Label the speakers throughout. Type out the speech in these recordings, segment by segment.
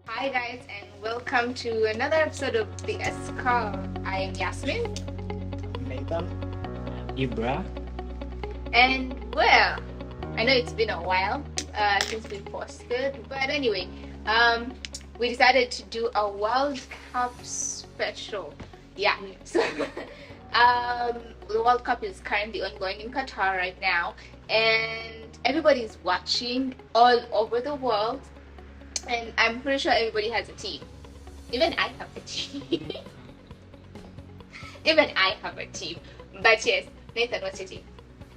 Speaker 1: Hi guys and welcome to another episode of the Escar. I am Yasmin
Speaker 2: Nathan.
Speaker 3: Ibra.
Speaker 1: and well, I know it's been a while since we posted, but anyway, we decided to do a World Cup special. Yeah, so the World Cup is currently ongoing in Qatar right now, and everybody's watching all over the world. And I'm pretty sure everybody has a team. Even I have a team. Even I have a team. But yes, Nathan, what's your team?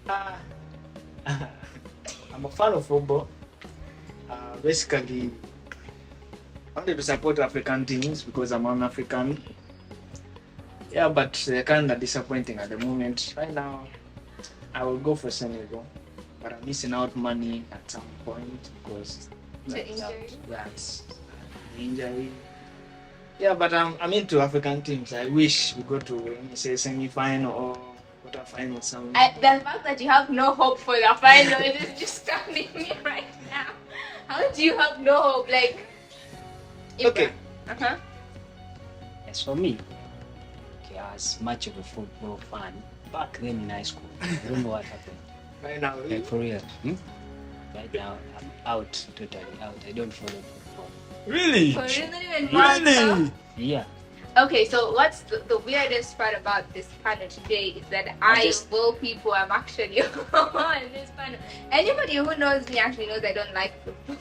Speaker 2: Uh, I'm a fan of football. Basically, I wanted to support African teams because I'm an African. Yeah, but they're kind of disappointing at the moment. Right now, I will go for Senegal, but I'm missing out money at some point because
Speaker 1: Injury?
Speaker 2: that's injury. Yeah, but I'm into African teams. I wish we go to say semi-final or quarter-final. Some.
Speaker 1: The fact that you have no hope for the final is just stunning me right now. How do you have no hope? Like,
Speaker 2: Okay.
Speaker 1: Uh-huh.
Speaker 3: As for me, okay, I was much of a football fan back then in high school. I don't know what happened.
Speaker 2: Right now,
Speaker 3: Like for real. Right now, I'm out, totally out. I don't follow football.
Speaker 2: really?
Speaker 1: For real, not even World Cup?
Speaker 3: Yeah.
Speaker 1: Okay, so what's the weirdest part about this panel today is that I, of all people, I'm actually on this panel. Anybody who knows me actually knows I don't like football.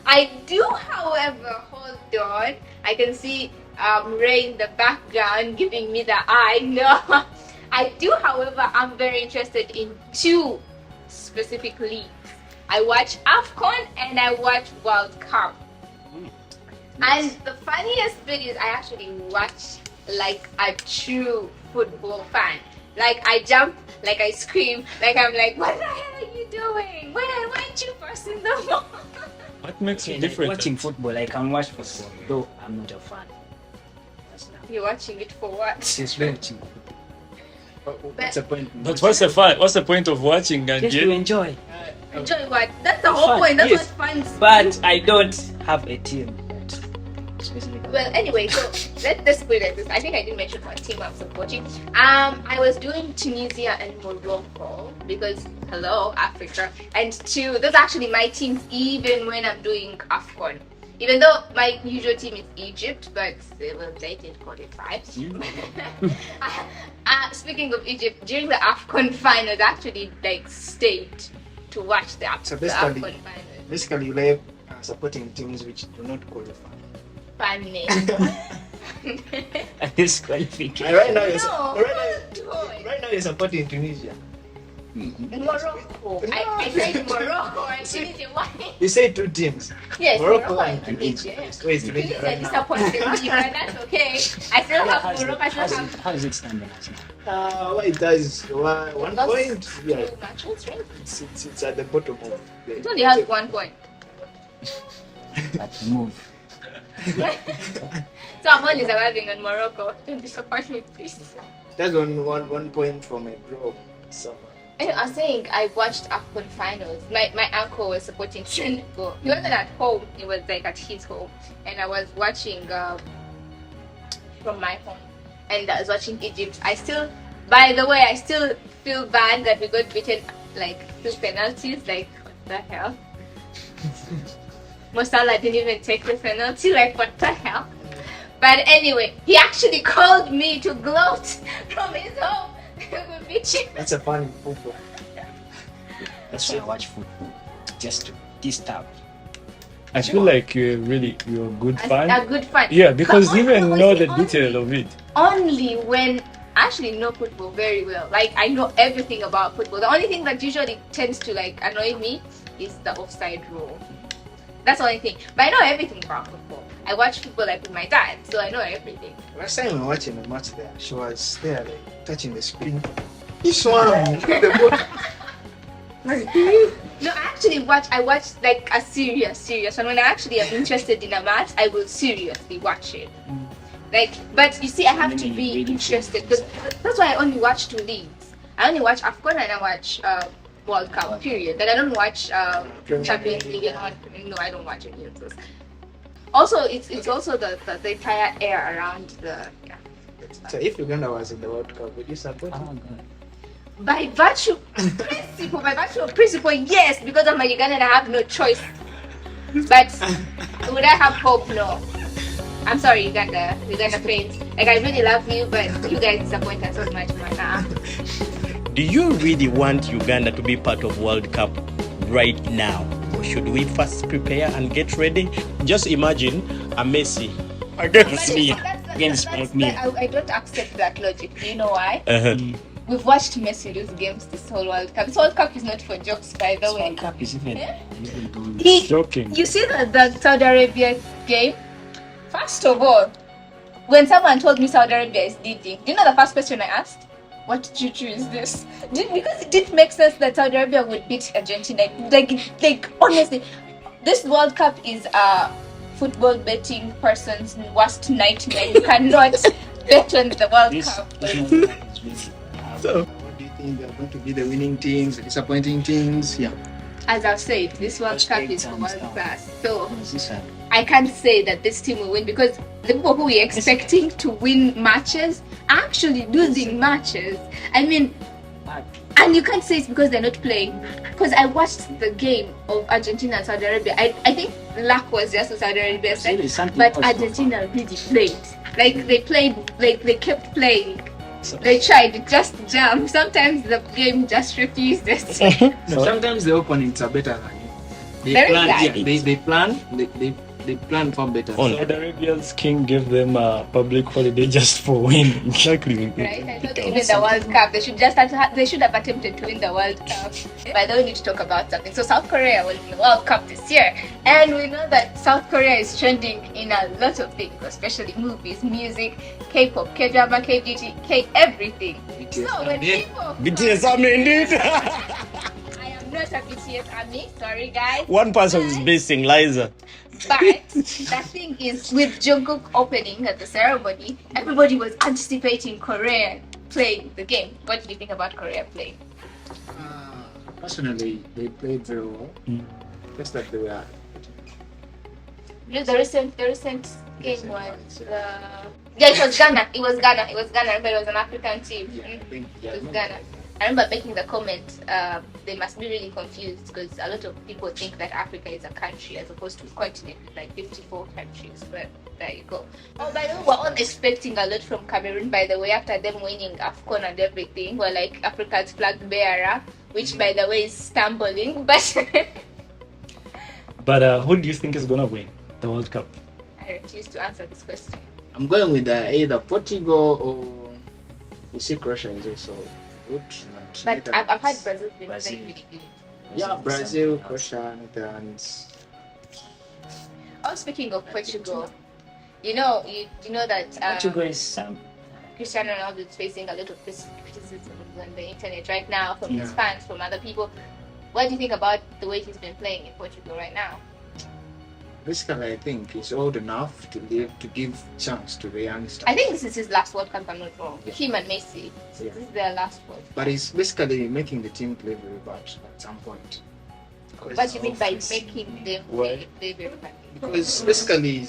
Speaker 1: I do, however, hold on. I can see Ray in the background giving me the eye. No, I do, however, I'm very interested in two specific leagues. I watch AFCON and I watch World Cup. And the funniest bit is I actually watch like a true football fan. Like I jump, like I scream, like I'm like, what the hell are you doing? Why aren't you passing the ball?
Speaker 4: What makes
Speaker 3: Okay,
Speaker 4: it
Speaker 3: like
Speaker 4: different?
Speaker 3: watching football, I can watch football, though I'm not a fan. That's not.
Speaker 1: You're watching it for what?
Speaker 3: Just watching football.
Speaker 2: What's the point?
Speaker 4: But what's the fun? What's the point of watching and
Speaker 3: Just to enjoy.
Speaker 1: Enjoy what? That's the whole
Speaker 3: Fun,
Speaker 1: point. That's
Speaker 3: yes.
Speaker 1: what fans.
Speaker 3: But I don't have a team. Specifically.
Speaker 1: Well, anyway, so let's put it like this. I think I didn't mention what team I'm supporting. I was doing Tunisia and Morocco because hello Africa, and two, those are actually my teams even when I'm doing AFCON. Even though my usual team is Egypt, but they did qualify. Speaking of Egypt, during the AFCON finals, I actually like stayed to watch the
Speaker 2: So
Speaker 1: the
Speaker 2: basically-
Speaker 1: AFCON finals.
Speaker 2: Basically, you like supporting teams which do not qualify.
Speaker 1: Funny.
Speaker 3: Disqualification.
Speaker 2: And right now,
Speaker 1: No,
Speaker 2: right now you're supporting Tunisia.
Speaker 1: Morocco. I said Morocco and Tunisia. Why?
Speaker 2: You say two teams.
Speaker 1: Yes,
Speaker 2: Morocco
Speaker 1: and
Speaker 2: and
Speaker 1: Tunisia.
Speaker 2: Where is Tunisia
Speaker 1: Tunisia
Speaker 2: right now?
Speaker 1: disappointed me, but that's okay. I still have Morocco. I still have
Speaker 3: How is it standing now?
Speaker 2: What it does is one
Speaker 1: Lost
Speaker 2: point. Yeah,
Speaker 1: two matches, right?
Speaker 2: it's at the bottom of the.
Speaker 1: It only has 1 point.
Speaker 3: But move.
Speaker 1: So I'm only surviving on Morocco. Don't disappoint me, please.
Speaker 2: That's one point from a draw. So
Speaker 1: I was saying I watched AFCON finals. My uncle was supporting Senegal. He wasn't at home. He was like at his home, and I was watching from my home, and I was watching Egypt. By the way, I still feel bad that we got beaten like 2 penalties. Like what the hell? Mo Salah didn't even take the penalty. Like what the hell? But anyway, he actually called me to gloat from his home. We beat you.
Speaker 2: that's a fun football.
Speaker 3: That's why I watch football. Just to disturb.
Speaker 4: I feel like you're a good fan.
Speaker 1: A good fan.
Speaker 4: Yeah, because
Speaker 1: But
Speaker 4: you even
Speaker 1: honestly,
Speaker 4: know the
Speaker 1: only-
Speaker 4: detail of it.
Speaker 1: Only when I actually know football very well. Like I know everything about football. The only thing that usually tends to like annoy me is the offside rule. That's the only thing. But I know everything about football. I watch football like with my dad, so I know everything.
Speaker 2: Last time we were watching the match there, she was there like touching the screen. He swam the boat.
Speaker 1: No, I watch like a serious one. When I actually am interested in a match, I will seriously watch it. Like, but you see, I have to be interested because that's why I only watch 2 leagues. I only watch AFCON and I watch World Cup. Period. Then I don't watch Champions League and all. No, I don't watch any of those. Also, it's also the entire air around the. Yeah.
Speaker 2: So if Uganda was in the World Cup, would you support it?
Speaker 3: Oh, God.
Speaker 1: By virtue of principle, yes, because I'm a Ugandan, I have no choice. But would I have hope? No. I'm sorry, Uganda fans. Like, I really love you, but you guys disappoint us so much, man.
Speaker 5: Do you really want Uganda to be part of World Cup right now? Or should we first prepare and get ready? Just imagine a Messi against me.
Speaker 3: Against me.
Speaker 1: I don't accept that logic. Do you know why?
Speaker 5: Uh-huh.
Speaker 1: We've watched Messi lose games this whole World Cup. This World Cup is not for jokes, by the way.
Speaker 3: World Cup is even
Speaker 4: Shocking.
Speaker 1: You see the Saudi Arabia game? First of all, when someone told me Saudi Arabia is leading, do you know the first question I asked? What juju is this? Because it didn't make sense that Saudi Arabia would beat Argentina. Like honestly, this World Cup is a football betting person's worst nightmare. You cannot bet on the World Cup.
Speaker 2: So, what do you think are going to be the winning teams, the disappointing teams? Yeah.
Speaker 1: As I've said, this World Cup is for world class. So
Speaker 3: This
Speaker 1: I can't say that this team will win because the people who we're expecting to win matches are actually losing matches. I mean, and you can't say it's because they're not playing. Because I watched the game of Argentina and Saudi Arabia. I think luck was just on Saudi Arabia's side, but Argentina really played. Like they played, like they kept playing. They tried just jump. Sometimes the game just refuses.
Speaker 2: No, sometimes the opponents are better than you. They
Speaker 1: Very
Speaker 2: plan.
Speaker 1: bad.
Speaker 2: Yeah, they plan far better.
Speaker 5: On.
Speaker 4: Saudi Arabia's king gave them a public holiday just for winning. Exactly.
Speaker 1: Right? I thought even the World Cup, they should have attempted to win the World Cup. But they need to talk about something. So South Korea was in the World Cup this year, and we know that South Korea is trending in a lot of things, especially movies, music, K-pop, K-drama, K-beauty, K-everything.
Speaker 2: BTS
Speaker 1: So when
Speaker 2: army.
Speaker 1: people,
Speaker 5: BTS army indeed.
Speaker 1: I am not a BTS army, sorry guys.
Speaker 5: One person is basing Liza.
Speaker 1: But the thing is, with Jungkook opening at the ceremony, everybody was anticipating Korea playing the game. What do you think about Korea playing?
Speaker 2: Personally, they played very well. Just that they were.
Speaker 1: The recent game was it was Ghana. It was Ghana. Remember, it was an African team.
Speaker 2: Yeah, I think,
Speaker 1: It was Ghana. I remember making the comment, they must be really confused because a lot of people think that Africa is a country as opposed to a continent with like 54 countries. But there you go. Oh, by the way, we're all expecting a lot from Cameroon, by the way, after them winning AFCON and everything. We're like Africa's flag bearer, which by the way is stumbling.
Speaker 4: But who do you think is gonna win the World Cup?
Speaker 1: I refuse to answer this question.
Speaker 2: I'm going with either Portugal or you see Croatia is also good.
Speaker 1: But I've had Brazil being
Speaker 3: Brazil.
Speaker 1: really good.
Speaker 2: Yeah, Brazil, Croatia, Netherlands.
Speaker 1: Oh, speaking of Portugal, you know that
Speaker 3: Portugal is
Speaker 1: Cristiano Ronaldo is facing a lot of criticism on the internet right now from his
Speaker 2: Yeah.
Speaker 1: fans, from other people. What do you think about the way he's been playing in Portugal right now?
Speaker 2: Basically, I think he's old enough to give chance to the youngsters.
Speaker 1: I think this is his last World Cup, if I'm not wrong.
Speaker 2: Yeah.
Speaker 1: Him and Messi.
Speaker 2: Yeah.
Speaker 1: This is their last World Cup.
Speaker 2: But he's basically making the team play very bad at some point.
Speaker 1: What do you mean by making them
Speaker 2: Why?
Speaker 1: play very bad?
Speaker 2: Because basically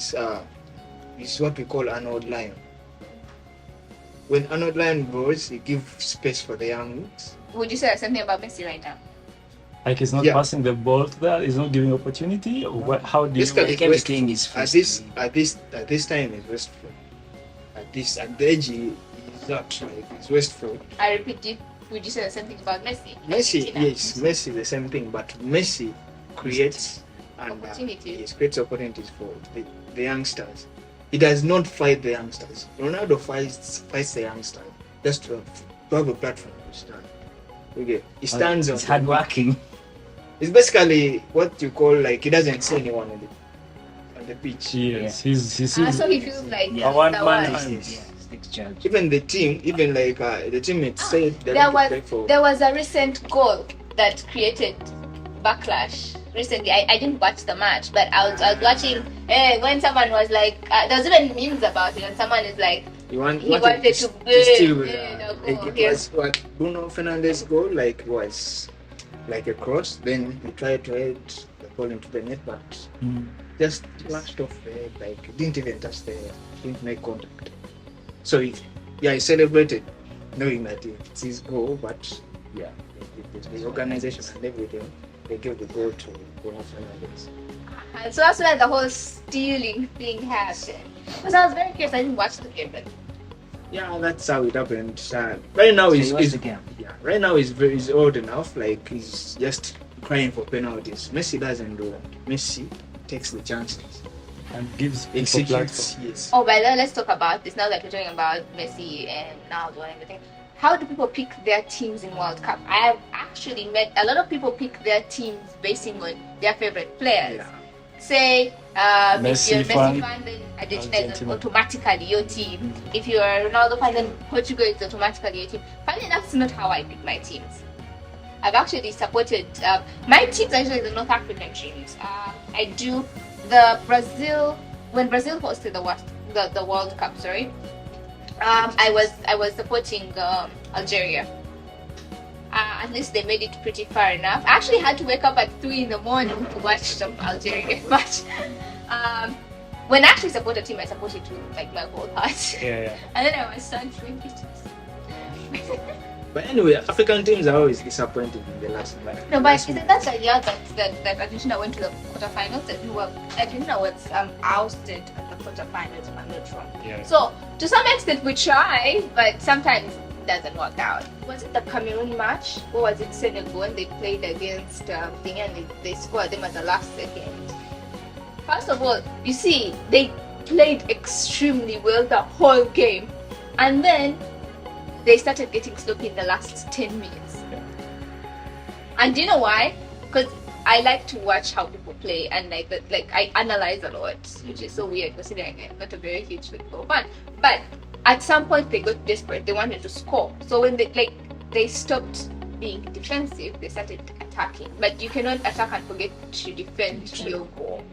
Speaker 2: he's what we call an old lion. When an old lion grows, he gives space for the youngs.
Speaker 1: Would you say something about Messi right now?
Speaker 4: Like he's not
Speaker 2: Yeah.
Speaker 4: passing the ball to that, he's not giving opportunity, or what, how do you
Speaker 2: Basically,
Speaker 3: like everything is
Speaker 2: at this time he's wasteful. At the age he's not like he's wasteful.
Speaker 1: I repeat, would you say something about Messi?
Speaker 2: Messi,
Speaker 1: Argentina?
Speaker 2: yes, Messi the same thing, but Messi creates and
Speaker 1: Opportunities.
Speaker 2: yes, creates opportunities for the youngsters. He does not fight the youngsters. Ronaldo fights the youngsters just to have a platform to stand. Okay, he stands on.
Speaker 3: It's hardworking.
Speaker 2: It's basically what you call like he doesn't see anyone on the pitch.
Speaker 4: Yes, he's
Speaker 1: So he feels like
Speaker 3: Yeah.
Speaker 4: a one
Speaker 1: the
Speaker 4: man
Speaker 1: one.
Speaker 4: hand.
Speaker 3: Yes, takes charge.
Speaker 2: Even the team, the teammates say they're
Speaker 1: There
Speaker 2: going to play for.
Speaker 1: was a recent goal that created backlash recently. I didn't watch the match, but I was watching when someone was like there was even memes about it, and someone is like
Speaker 2: He wanted
Speaker 1: to
Speaker 2: steal
Speaker 1: the
Speaker 2: like
Speaker 1: goal.
Speaker 2: it was what Bruno Fernandes goal like was like a cross. Then he tried to head the ball into the net, but just flashed off the head, like didn't even touch the head, didn't make contact. So he celebrated, knowing that it's his goal, but yeah, the organization and everything, they gave the goal to Bruno Fernandes.
Speaker 1: And so that's when the whole stealing thing happened. Because I was very curious, I didn't watch the game, but
Speaker 2: Yeah, that's how it happened. Right now,
Speaker 3: So he was the game.
Speaker 2: right now he's old enough. Like he's just crying for penalties. Messi doesn't do that. Messi takes the chances,
Speaker 4: And gives people
Speaker 2: executes.
Speaker 4: platform.
Speaker 2: Yes.
Speaker 1: oh, by the way, let's talk about this now that we're talking about Messi and Ronaldo and everything. How do people pick their teams in World Cup? I have actually met a lot of people pick their teams basing on their favorite players.
Speaker 2: Yeah.
Speaker 1: Say, if you're a
Speaker 4: Messi
Speaker 1: Messi
Speaker 4: fan,
Speaker 1: fan, then Argentina is
Speaker 4: Argentina.
Speaker 1: automatically your team. If you're a Ronaldo fan, then Portugal is automatically your team. Finally, that's not how I pick my teams. I've actually supported my teams. Actually, the North African teams. I do the Brazil when Brazil hosted the World Cup. Sorry, I was supporting Algeria. At least they made it pretty far enough. I actually had to wake up at 3 in the morning to watch the Algeria match. When I actually support a team, I support it with like my whole heart.
Speaker 4: Yeah.
Speaker 1: And then I was sad for it.
Speaker 2: But anyway, African teams are always disappointing in the last match.
Speaker 1: No, but that's a year that Argentina went to the quarterfinals. Argentina was ousted at the quarterfinals, if I'm not wrong.
Speaker 4: Yeah.
Speaker 1: So to some extent we try, but sometimes it doesn't work out. Was it the Cameroon match or was it Senegal when they played against thing and they scored them at the last second? First of all, you see, they played extremely well the whole game, and then they started getting sloppy in the last 10 minutes. And do you know why? Because I like to watch how people play and like I analyze a lot, which is so weird considering I'm not a very huge football fan. But at some point they got desperate. They wanted to score. So when they stopped being defensive, they started attacking. But you cannot attack and forget to defend your goal.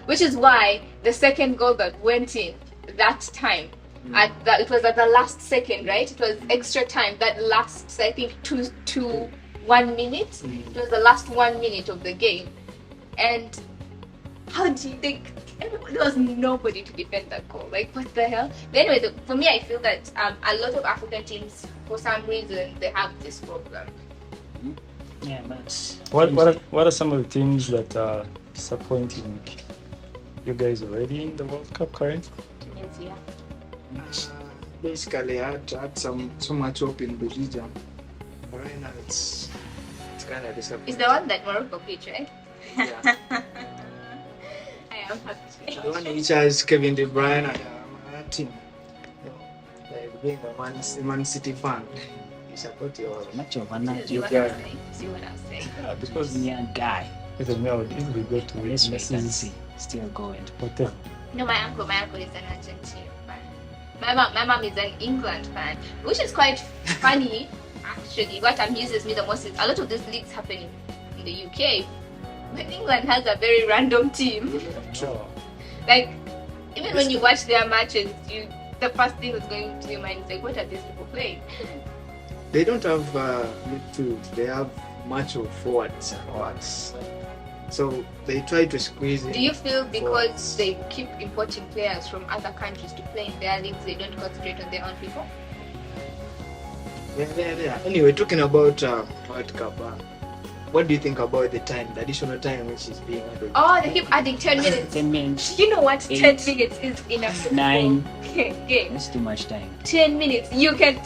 Speaker 1: Which is why the second goal that went in that time, it was at the last second, right? It was extra time. That last, I think, 1 minute. It was the last 1 minute of the game. And how do you think? There was nobody to defend that goal. Like, what the hell? But anyway, for me, I feel that a lot of African teams, for some reason, they have this problem.
Speaker 3: Yeah, but
Speaker 4: What are some of the teams that are disappointing you guys already in the World Cup currently?
Speaker 1: Tunisia.
Speaker 2: Basically, I had so much hope in Belgium. But right now, it's kind of disappointing.
Speaker 1: It's the one that Morocco beat, right?
Speaker 2: Yeah.
Speaker 1: I am happy.
Speaker 2: The one which has Kevin De Bruyne and my team. Like being a Man City fan, you support your
Speaker 3: much of an
Speaker 1: See what I'm saying? See what I'm saying?
Speaker 4: Yeah, because
Speaker 3: young guy.
Speaker 4: even me, I would easily go to
Speaker 3: Let's wait and
Speaker 4: Messi's
Speaker 3: see. Still going.
Speaker 4: hotel.
Speaker 1: No, my uncle is an Argentine fan. My mom is an England fan, which is quite funny actually. What amuses me the most is a lot of these leagues happening in the UK. But England has a very random team.
Speaker 4: Sure.
Speaker 1: Like even when you watch their matches, the first thing that's going to your mind is like, what are these people playing?
Speaker 2: They don't have midfield. They have much of forwards and backs. So they try to squeeze in.
Speaker 1: Do you feel because
Speaker 2: forwards.
Speaker 1: they keep importing players from other countries to play in their leagues, they don't concentrate on their own people?
Speaker 2: Yeah. Anyway, talking about World Cup, what do you think about the additional time which is being added?
Speaker 1: Oh, they keep adding 10 minutes.
Speaker 3: 10 minutes.
Speaker 1: You know what 10
Speaker 3: 8,
Speaker 1: minutes is in a football
Speaker 3: 9.
Speaker 1: game?
Speaker 3: That's too much time.
Speaker 1: 10 minutes.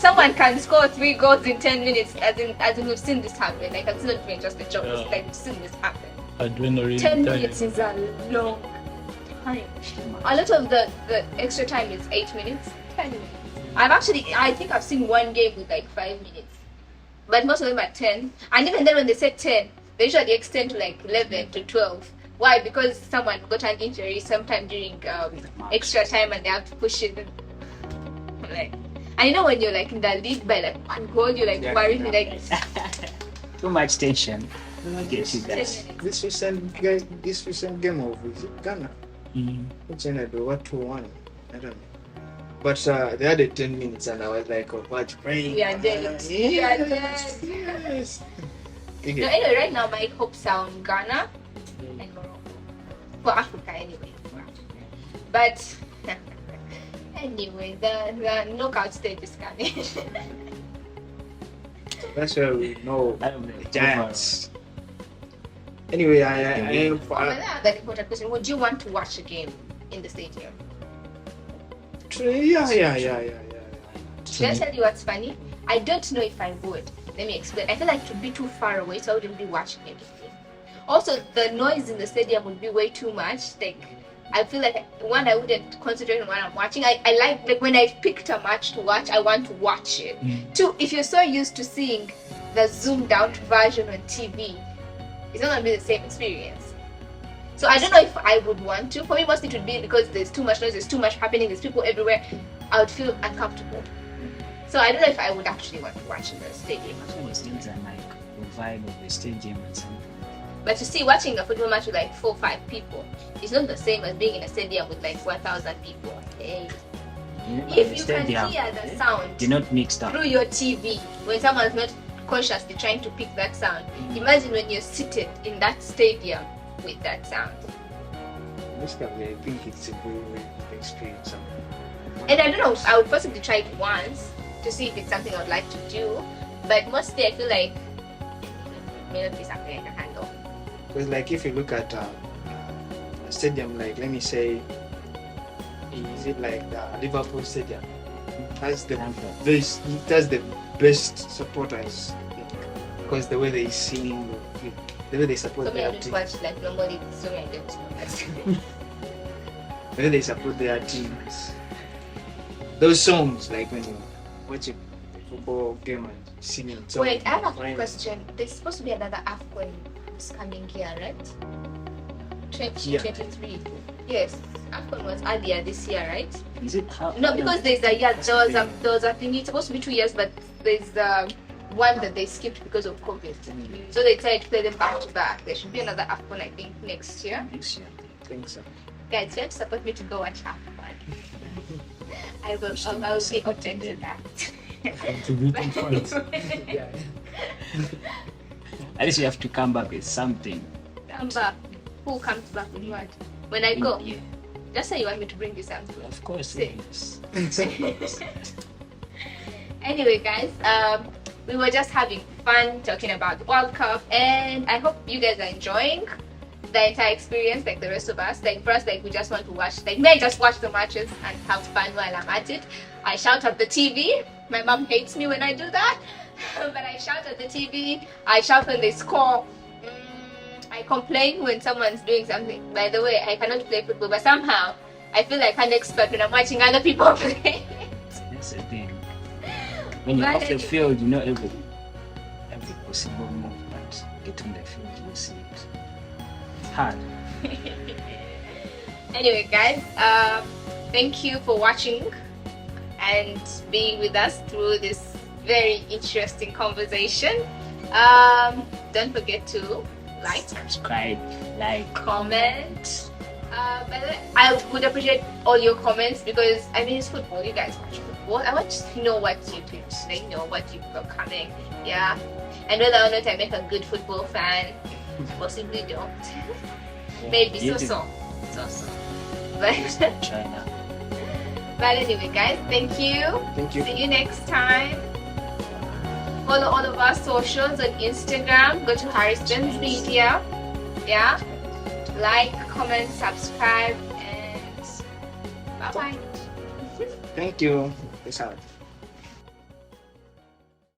Speaker 1: Someone can score 3 goals in 10 minutes, as in we've seen this happen. Like, it's not even just a joke. It's
Speaker 4: Yeah.
Speaker 1: like we've seen this happen.
Speaker 4: Adrenaline
Speaker 1: 10
Speaker 4: time.
Speaker 1: minutes is a long time. A lot of the extra time is 8 minutes, 10 minutes. I think I've seen one game with like 5 minutes. But most of them are 10. And even then when they say 10, they usually extend to like 11 to 12. Why? Because someone got an injury sometime during extra time and they have to push it. Like, and you know when you're like in the lead by like 1 goal, you're like worried, like
Speaker 3: Too much tension. I get you
Speaker 1: 10
Speaker 3: guys.
Speaker 1: minutes.
Speaker 2: This recent game of is it Ghana, which ended with 2-1. I don't know. But they had 10 minutes and I was like, oh, what praying?
Speaker 1: We are dead. We are dead.
Speaker 2: Yes.
Speaker 1: No, anyway, right now my hopes are on Ghana and Morocco. for Africa anyway. For Africa. But anyway, the knockout stage is coming.
Speaker 2: That's where we know
Speaker 3: I don't know.
Speaker 2: the Giants. Anyway,
Speaker 1: Another important question: would you want to watch a game in the stadium?
Speaker 2: yeah.
Speaker 1: Should I tell you what's funny? I don't know if I would. Let me explain. I feel like it would be too far away, so I wouldn't be watching anything. Also, the noise in the stadium would be way too much. Like, I feel like one, I wouldn't concentrate on what I'm watching. I like when I've picked a match to watch, I want to watch it. Two, if you're so used to seeing the zoomed out version on TV, it's not gonna be the same experience. So I don't know if I would want to. For me, mostly it would be because there's too much noise, there's too much happening, there's people everywhere. I would feel uncomfortable. So I don't know if I would actually want to watch in the stadium.
Speaker 3: Those things are like the vibe of the stadium and something.
Speaker 1: But you see, watching a football match with like 4 or 5 people, it's not the same as being in a stadium with like 1,000 people. Hey. If you can hear the sound
Speaker 3: they're not mixed up
Speaker 1: through your TV, when someone's not consciously trying to pick that sound, imagine when you're seated in that stadium with that sound.
Speaker 2: Basically, I think it's a very, very good experience.
Speaker 1: And I don't know, I would possibly try it once to see if it's something I would like to do, but mostly I feel like it may not be something I can handle.
Speaker 2: Because like if you look at a stadium, like let me say, is it like the Liverpool Stadium? That's the best supporters, because the way they sing, the way they support
Speaker 1: So
Speaker 2: their
Speaker 1: many
Speaker 2: team,
Speaker 1: don't watch like normally, so many don't watch.
Speaker 2: the way they support their teams. Those songs, like when you watch a football game and singing songs.
Speaker 1: Wait, I have a
Speaker 2: Fine.
Speaker 1: question. There's supposed to be another AFCON this coming year, right? 2023. Yes, AFCON was earlier this year, right?
Speaker 3: Is it how?
Speaker 1: No, because there was a thing. It's supposed to be 2 years, but there's the one that they skipped because of COVID. So they decided to play them back to back. There should be another AFCON, I think, next year.
Speaker 3: Next year.
Speaker 2: I think so.
Speaker 1: Guys, you have to support me to go watch AFCON. I will be open to that.
Speaker 4: Contributing funds.
Speaker 2: Yeah.
Speaker 3: At least you have to come back with something.
Speaker 1: Come back. Who comes back with what? When I go,
Speaker 3: Yeah,
Speaker 1: just say you want me to bring you something.
Speaker 3: of course.
Speaker 1: See.
Speaker 3: Yes.
Speaker 1: Anyway, guys, we were just having fun talking about the World Cup, and I hope you guys are enjoying the entire experience, like the rest of us. Like for us, like we just want to watch, like me, I just watch the matches and have fun while I'm at it. I shout at the TV. My mom hates me when I do that, but I shout at the TV. I shout when they score. I complain when someone's doing something. By the way, I cannot play football, but somehow I feel like I'm an expert when I'm watching other people play.
Speaker 3: That's the thing. When you're off the field, you know every possible move, but get on the field, you see it. It's hard.
Speaker 1: Anyway, guys, thank you for watching and being with us through this very interesting conversation. Don't forget to like,
Speaker 3: Subscribe, like,
Speaker 1: comment. By the way, I would appreciate all your comments because I mean it's football. You guys watch football. I want to know what you think. Like, know what you've got coming. Yeah, and whether or not I make a good football fan, possibly don't. Maybe
Speaker 3: you
Speaker 1: so.
Speaker 3: do.
Speaker 1: But
Speaker 3: China.
Speaker 1: but anyway, guys, thank you.
Speaker 2: Thank you.
Speaker 1: See you next time. Follow all of our socials on Instagram. Go to Harris Jones Media. Yeah. Like, comment, subscribe, and bye bye.
Speaker 2: Thank you. Peace out.